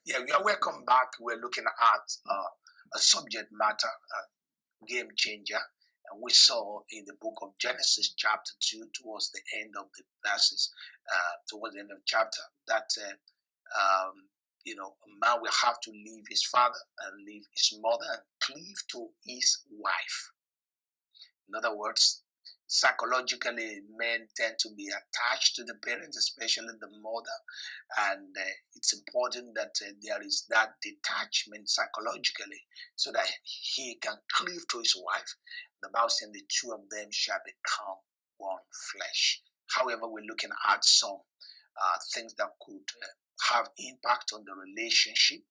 Yeah, you are welcome back. We're looking at a subject matter, game changer. And we saw in the book of Genesis, chapter 2, towards the end of the verses, towards the end of the chapter, that, a man will have to leave his father and leave his mother and cleave to his wife. In other words, psychologically, men tend to be attached to the parents, especially the mother, and it's important that there is that detachment psychologically so that he can cleave to his wife. The Bible says the two of them shall become one flesh. However, we're looking at some things that could have impact on the relationship,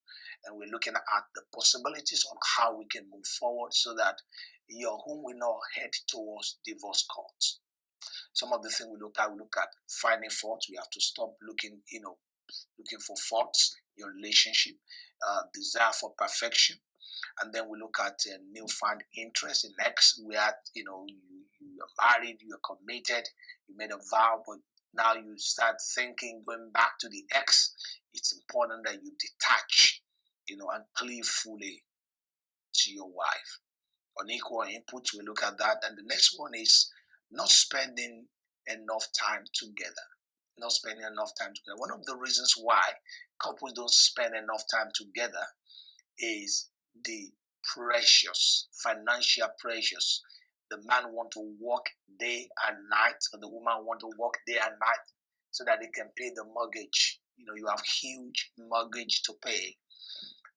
and we're looking at the possibilities on how we can move forward so that your home will not head towards divorce courts. Some of the things we look at finding faults. We have to stop looking for faults in your relationship, desire for perfection, and then we look at newfound interest in X. We are, you are married, you are committed, you made a vow, but now you start thinking going back to the X. It's important that you detach, and cleave fully to your wife. Unequal inputs, we look at that. And the next one is not spending enough time together. Not spending enough time together. One of the reasons why couples don't spend enough time together is the pressures, financial pressures. The man want to work day and night, or the woman want to work day and night so that they can pay the mortgage. You have huge mortgage to pay,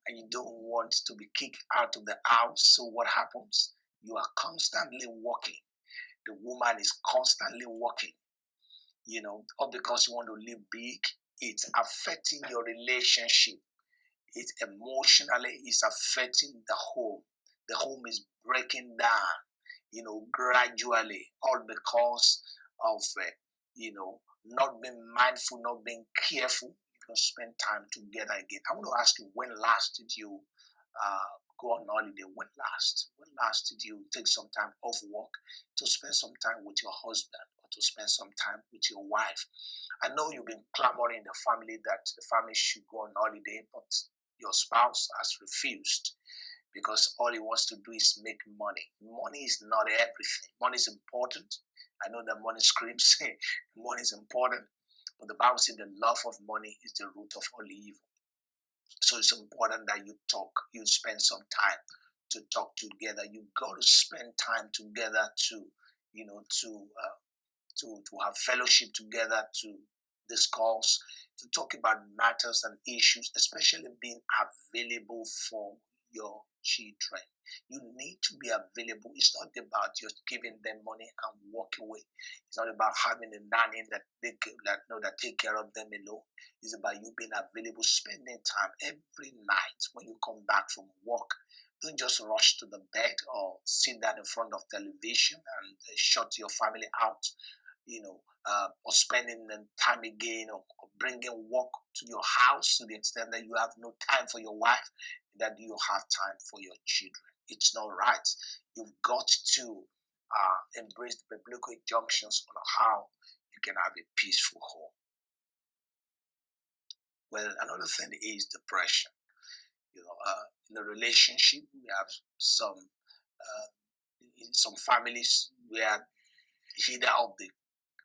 and you don't want to be kicked out of the house. So what happens? You are constantly working. The woman is constantly working, all because you want to live big. It's affecting your relationship. It emotionally is affecting the home. The home is breaking down, gradually, all because of, not being mindful, not being careful. You don't spend time together again. I want to ask you, when last did you go on holiday? When last did you take some time off work to spend some time with your husband or to spend some time with your wife? I know you've been clamoring in the family that the family should go on holiday, but your spouse has refused because all he wants to do is make money. Money is not everything. Money is important. I know that money screams, money is important, but the Bible says the love of money is the root of all evil. So it's important that you spend some time to talk together. You got to spend time together to have fellowship together, to discuss, to talk about matters and issues, especially being available for your children. You need to be available. It's not about just giving them money and walk away. It's not about having a nanny that take care of them alone. It's about you being available, spending time every night when you come back from work. Don't just rush to the bed or sit down in front of television and shut your family out. Or spending time again, or bringing work to your house to the extent that you have no time for your wife, that you have time for your children. It's not right. You've got to embrace the biblical injunctions on how you can have a peaceful home. Well, another thing is depression. In a relationship, we have in some families where either of the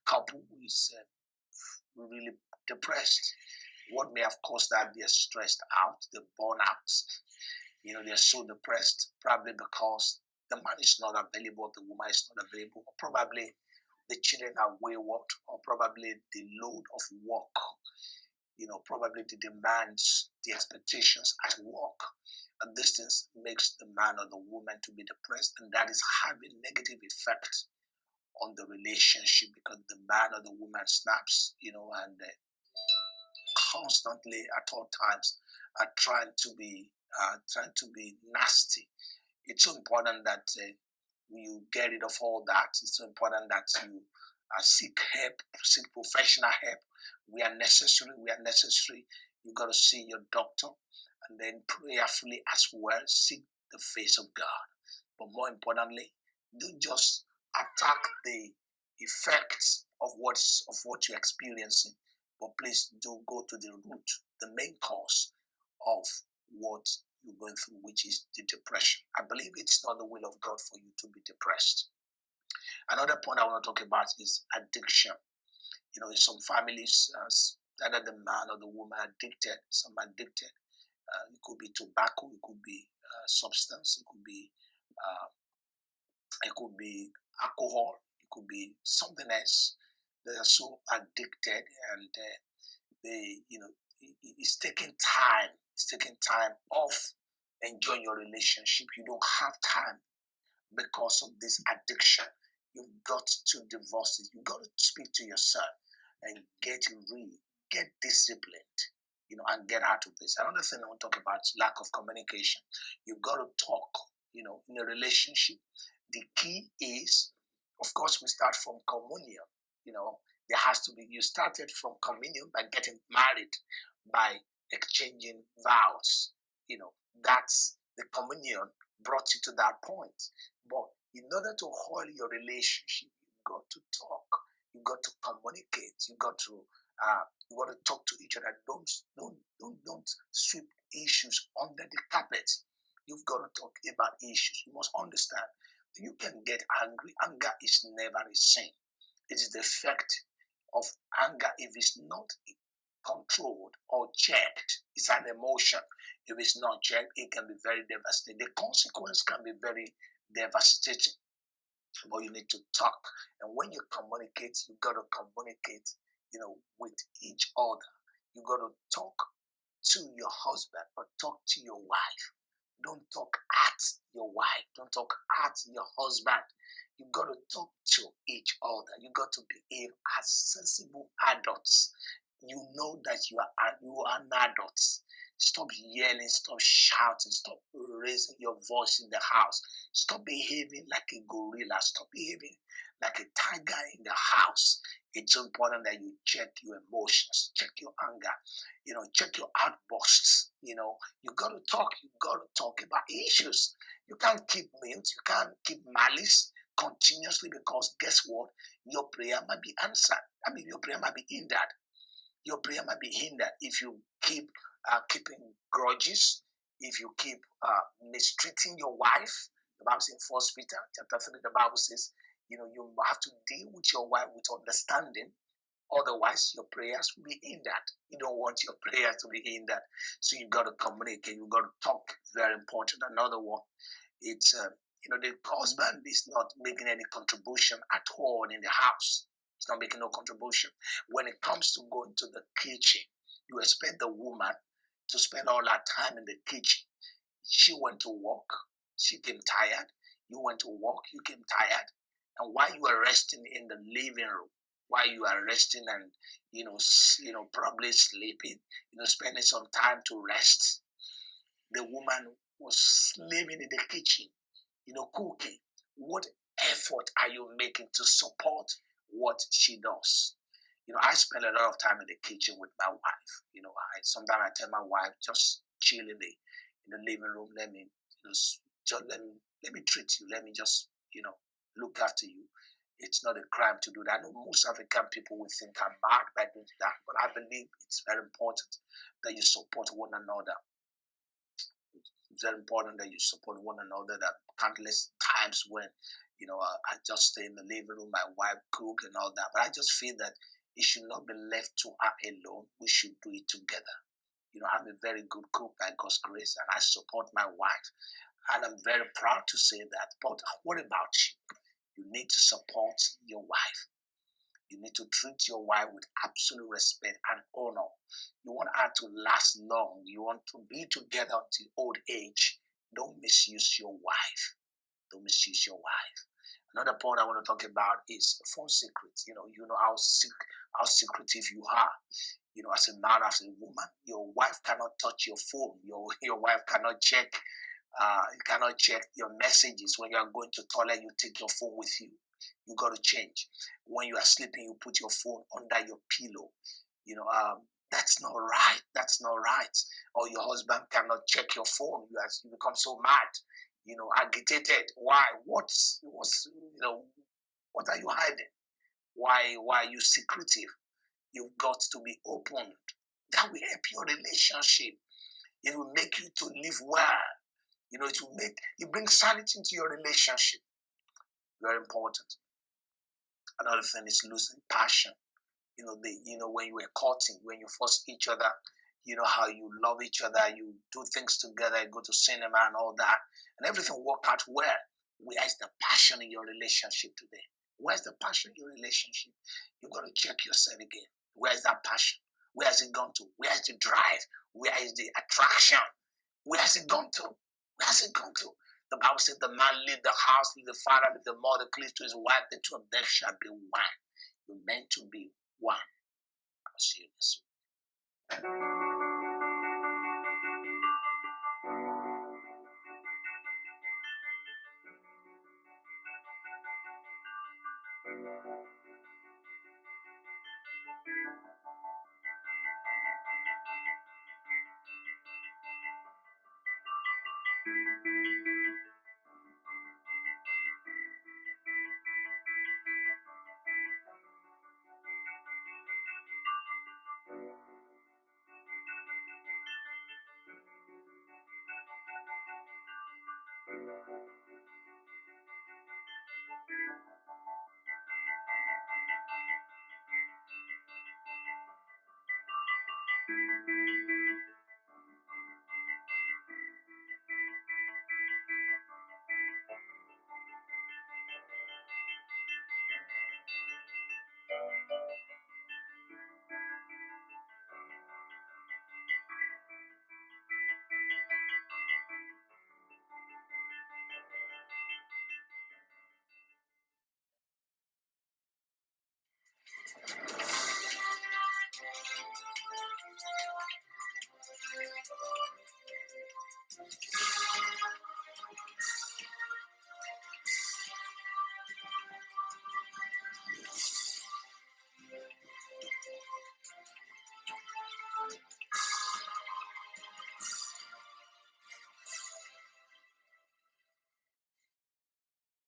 couple is really depressed. What may have caused that? They're stressed out, they're burnt out. They're so depressed, probably because the man is not available, the woman is not available, or probably the children are wayward, or probably the load of work, probably the demands, the expectations at work. And this thing makes the man or the woman to be depressed, and that is having negative effect on the relationship, because the man or the woman snaps, and constantly at all times are trying to be nasty. It's so important that you get rid of all that. It's so important that you seek help, seek professional help. We are necessary. You got to see your doctor, and then prayerfully as well seek the face of God. But more importantly, don't just attack the effects of what you're experiencing, but please do go to the root, the main cause of what you're going through, which is the depression. I believe it's not the will of God for you to be depressed. Another point I want to talk about is addiction. In some families, either the man or the woman addicted, some addicted. It could be tobacco, it could be substance, uh, it could be alcohol, it could be something else. They are so addicted, and it's taking time. It's taking time off enjoying your relationship. You don't have time because of this addiction. You've got to divorce it. You've got to speak to yourself and get real, get disciplined, and get out of this. Another thing I want to talk about is lack of communication. You've got to talk, in a relationship. The key is, of course, we start from communion. There has to be, you started from communion by getting married, by exchanging vows. That's the communion brought you to that point. But in order to hold your relationship, you've got to talk. You've got to communicate. You've got to talk to each other. Don't sweep issues under the carpet. You've got to talk about issues. You must understand. You can get angry. Anger is never a sin. It is the effect of anger if it's not controlled or checked. It's an emotion. If it's not checked, it can be very devastating. The consequence can be very devastating. But you need to talk. And when you communicate, you got to communicate, with each other. You got to talk to your husband or talk to your wife. Don't talk at your wife. Don't talk at your husband. You got to talk to each other. You got to behave as sensible adults. You know that you are an adult. Stop yelling, stop shouting, stop raising your voice in the house. Stop behaving like a gorilla. Stop behaving like a tiger in the house. It's so important that you check your emotions, check your anger, check your outbursts. You got to talk. You got to talk about issues. You can't keep mute. You can't keep malice continuously, because guess what? Your prayer might be answered. Your prayer might be hindered. Your prayer might be hindered if you keep keeping grudges, if you keep mistreating your wife. The Bible says in 1 Peter chapter 3, the Bible says, you have to deal with your wife with understanding. Otherwise, your prayers will be hindered. You don't want your prayers to be hindered. So you got to communicate. You got to talk. Very important. Another one, it's, the husband is not making any contribution at all in the house. He's not making no contribution. When it comes to going to the kitchen, you expect the woman to spend all her time in the kitchen. She went to work. She came tired. You went to work. You came tired. And while you are resting in the living room, while you are resting and, probably sleeping, spending some time to rest, the woman was living in the kitchen, cooking. What effort are you making to support what she does? I spend a lot of time in the kitchen with my wife. Sometimes I tell my wife, just chill in the living room. Let me treat you. Let me just, look after you. It's not a crime to do that. I know most African people will think I'm mad by doing that, but I believe it's very important that you support one another. It's very important that you support one another. That countless times when, I just stay in the living room, my wife cook and all that, but I just feel that it should not be left to her alone. We should do it together. I'm a very good cook by God's grace, and I support my wife, and I'm very proud to say that. But what about you? You need to support your wife. You need to treat your wife with absolute respect and honor. You want her to last long. You want to be together until old age. Don't misuse your wife. Don't misuse your wife. Another point I want to talk about is phone secrets. You know how secretive you are. As a man, as a woman, your wife cannot touch your phone. Your wife cannot check. You cannot check your messages. When you are going to toilet, you take your phone with you. You got to change. When you are sleeping, you put your phone under your pillow. That's not right. That's not right. Or your husband cannot check your phone. You become so mad. Agitated. Why? What are you hiding? Why are you secretive? You've got to be open. That will help your relationship. It will make you to live well. It brings sanity into your relationship. Very important. Another thing is losing passion. When you were courting, when you first each other, you know how you love each other, you do things together, you go to cinema and all that, and everything work out well. Where is the passion in your relationship today? Where's the passion in your relationship? You've got to check yourself again. Where is that passion? Where has it gone to? Where is the drive? Where is the attraction? Where has it gone to? Where has it gone to? The Bible said the man leave the house, leave the father, leave the mother, cleave to his wife, the two of them shall be one. You're meant to be one. I'll see you next week.